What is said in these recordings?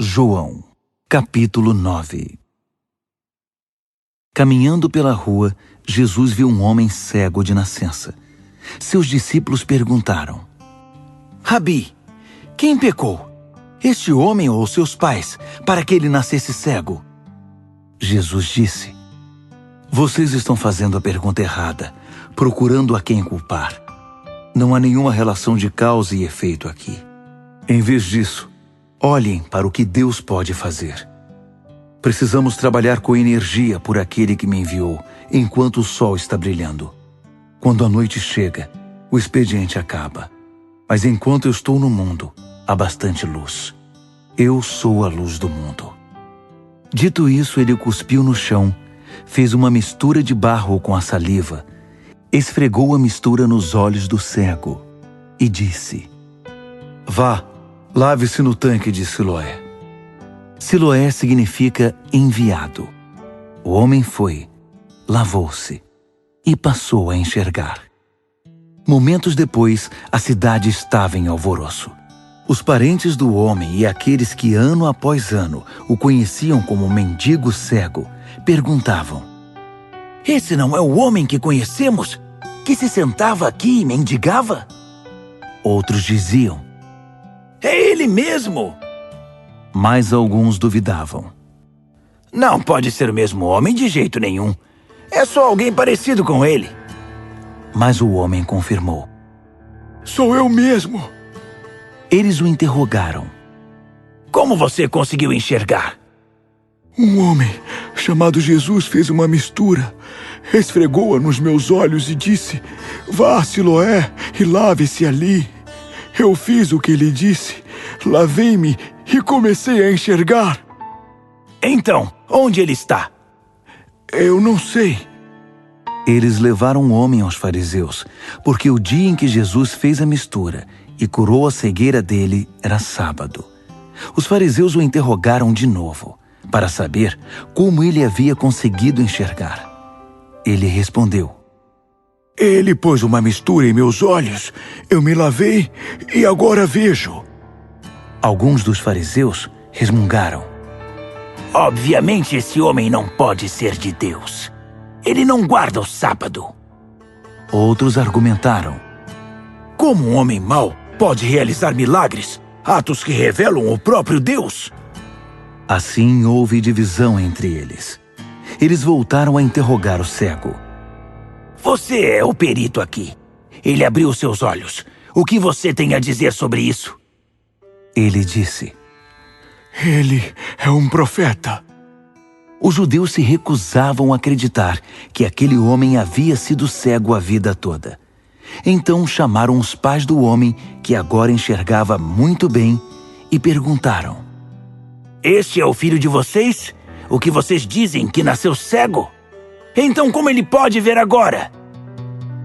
João, capítulo 9. Caminhando pela rua, Jesus viu um homem cego de nascença. Seus discípulos perguntaram: Rabi, quem pecou? Este homem ou seus pais, para que ele nascesse cego? Jesus disse: Vocês estão fazendo a pergunta errada, procurando a quem culpar. Não há nenhuma relação de causa e efeito aqui. Em vez disso, olhem para o que Deus pode fazer. Precisamos trabalhar com energia por aquele que me enviou, enquanto o sol está brilhando. Quando a noite chega, o expediente acaba. Mas enquanto eu estou no mundo, há bastante luz. Eu sou a luz do mundo. Dito isso, ele cuspiu no chão, fez uma mistura de barro com a saliva, esfregou a mistura nos olhos do cego e disse: Vá, lave-se no tanque de Siloé. Siloé significa enviado. O homem foi, lavou-se e passou a enxergar. Momentos depois, a cidade estava em alvoroço. Os parentes do homem e aqueles que ano após ano o conheciam como mendigo cego perguntavam: Esse não é o homem que conhecemos, que se sentava aqui e mendigava? Outros diziam: É ele mesmo! Mas alguns duvidavam. Não pode ser o mesmo homem de jeito nenhum. É só alguém parecido com ele. Mas o homem confirmou: Sou eu mesmo. Eles o interrogaram: Como você conseguiu enxergar? Um homem chamado Jesus fez uma mistura, esfregou-a nos meus olhos e disse: Vá a Siloé e lave-se ali. Eu fiz o que ele disse, lavei-me e comecei a enxergar. Então, onde ele está? Eu não sei. Eles levaram o homem aos fariseus, porque o dia em que Jesus fez a mistura e curou a cegueira dele era sábado. Os fariseus o interrogaram de novo, para saber como ele havia conseguido enxergar. Ele respondeu: Ele pôs uma mistura em meus olhos, eu me lavei e agora vejo. Alguns dos fariseus resmungaram: Obviamente esse homem não pode ser de Deus. Ele não guarda o sábado. Outros argumentaram: Como um homem mau pode realizar milagres, atos que revelam o próprio Deus? Assim houve divisão entre eles. Eles voltaram a interrogar o cego: Você é o perito aqui. Ele abriu seus olhos. O que você tem a dizer sobre isso? Ele disse: Ele é um profeta. Os judeus se recusavam a acreditar que aquele homem havia sido cego a vida toda. Então chamaram os pais do homem, que agora enxergava muito bem, e perguntaram: Este é o filho de vocês? O que vocês dizem que nasceu cego? Então como ele pode ver agora?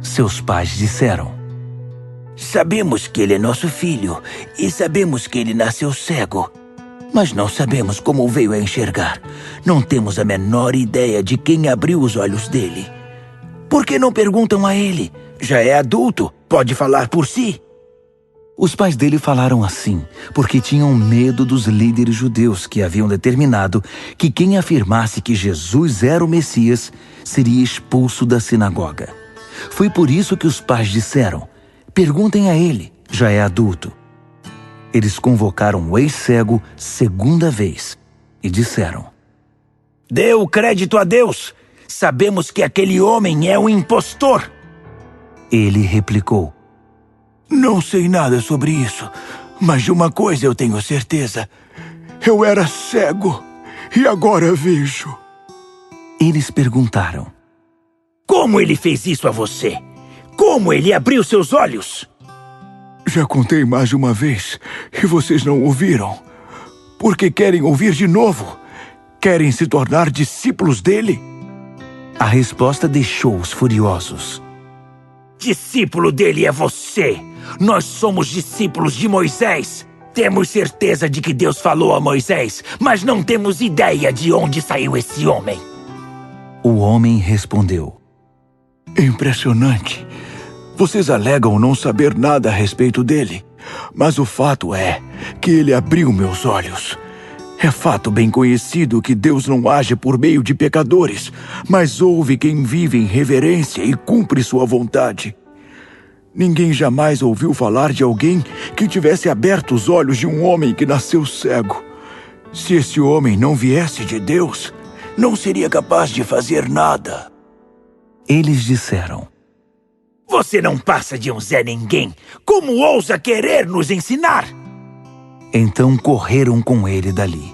Seus pais disseram: Sabemos que ele é nosso filho e sabemos que ele nasceu cego. Mas não sabemos como veio a enxergar. Não temos a menor ideia de quem abriu os olhos dele. Por que não perguntam a ele? Já é adulto, pode falar por si. Os pais dele falaram assim, porque tinham medo dos líderes judeus que haviam determinado que quem afirmasse que Jesus era o Messias seria expulso da sinagoga. Foi por isso que os pais disseram: Perguntem a ele, já é adulto. Eles convocaram o ex-cego segunda vez e disseram: Dê o crédito a Deus. Sabemos que aquele homem é um impostor. Ele replicou: Não sei nada sobre isso, mas de uma coisa eu tenho certeza. Eu era cego e agora vejo. Eles perguntaram: Como ele fez isso a você? Como ele abriu seus olhos? Já contei mais de uma vez e vocês não ouviram. Porque querem ouvir de novo? Querem se tornar discípulos dele? A resposta deixou-os furiosos. Discípulo dele é você. Nós somos discípulos de Moisés. Temos certeza de que Deus falou a Moisés, mas não temos ideia de onde saiu esse homem. O homem respondeu: Impressionante. Vocês alegam não saber nada a respeito dele, mas o fato é que ele abriu meus olhos. É fato bem conhecido que Deus não age por meio de pecadores, mas ouve quem vive em reverência e cumpre sua vontade. Ninguém jamais ouviu falar de alguém que tivesse aberto os olhos de um homem que nasceu cego. Se esse homem não viesse de Deus, não seria capaz de fazer nada. Eles disseram: Você não passa de um Zé Ninguém. Como ousa querer nos ensinar? Então correram com ele dali.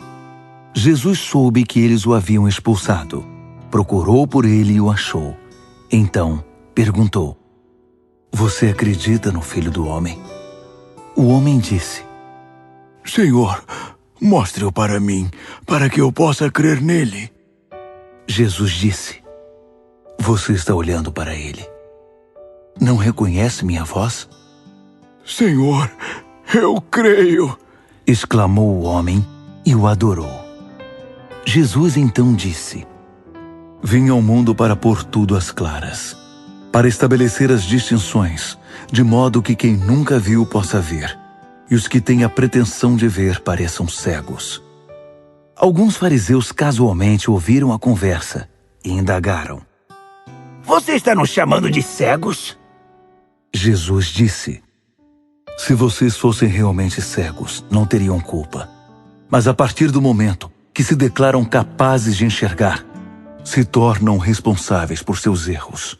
Jesus soube que eles o haviam expulsado. Procurou por ele e o achou. Então perguntou: Você acredita no Filho do Homem? O homem disse: Senhor, mostre-o para mim, para que eu possa crer nele. Jesus disse: Você está olhando para ele. Não reconhece minha voz? Senhor, eu creio, exclamou o homem e o adorou. Jesus então disse: Vim ao mundo para pôr tudo às claras, para estabelecer as distinções, de modo que quem nunca viu possa ver, e os que têm a pretensão de ver pareçam cegos. Alguns fariseus casualmente ouviram a conversa e indagaram: Você está nos chamando de cegos? Jesus disse: Se vocês fossem realmente cegos, não teriam culpa. Mas a partir do momento que se declaram capazes de enxergar, se tornam responsáveis por seus erros.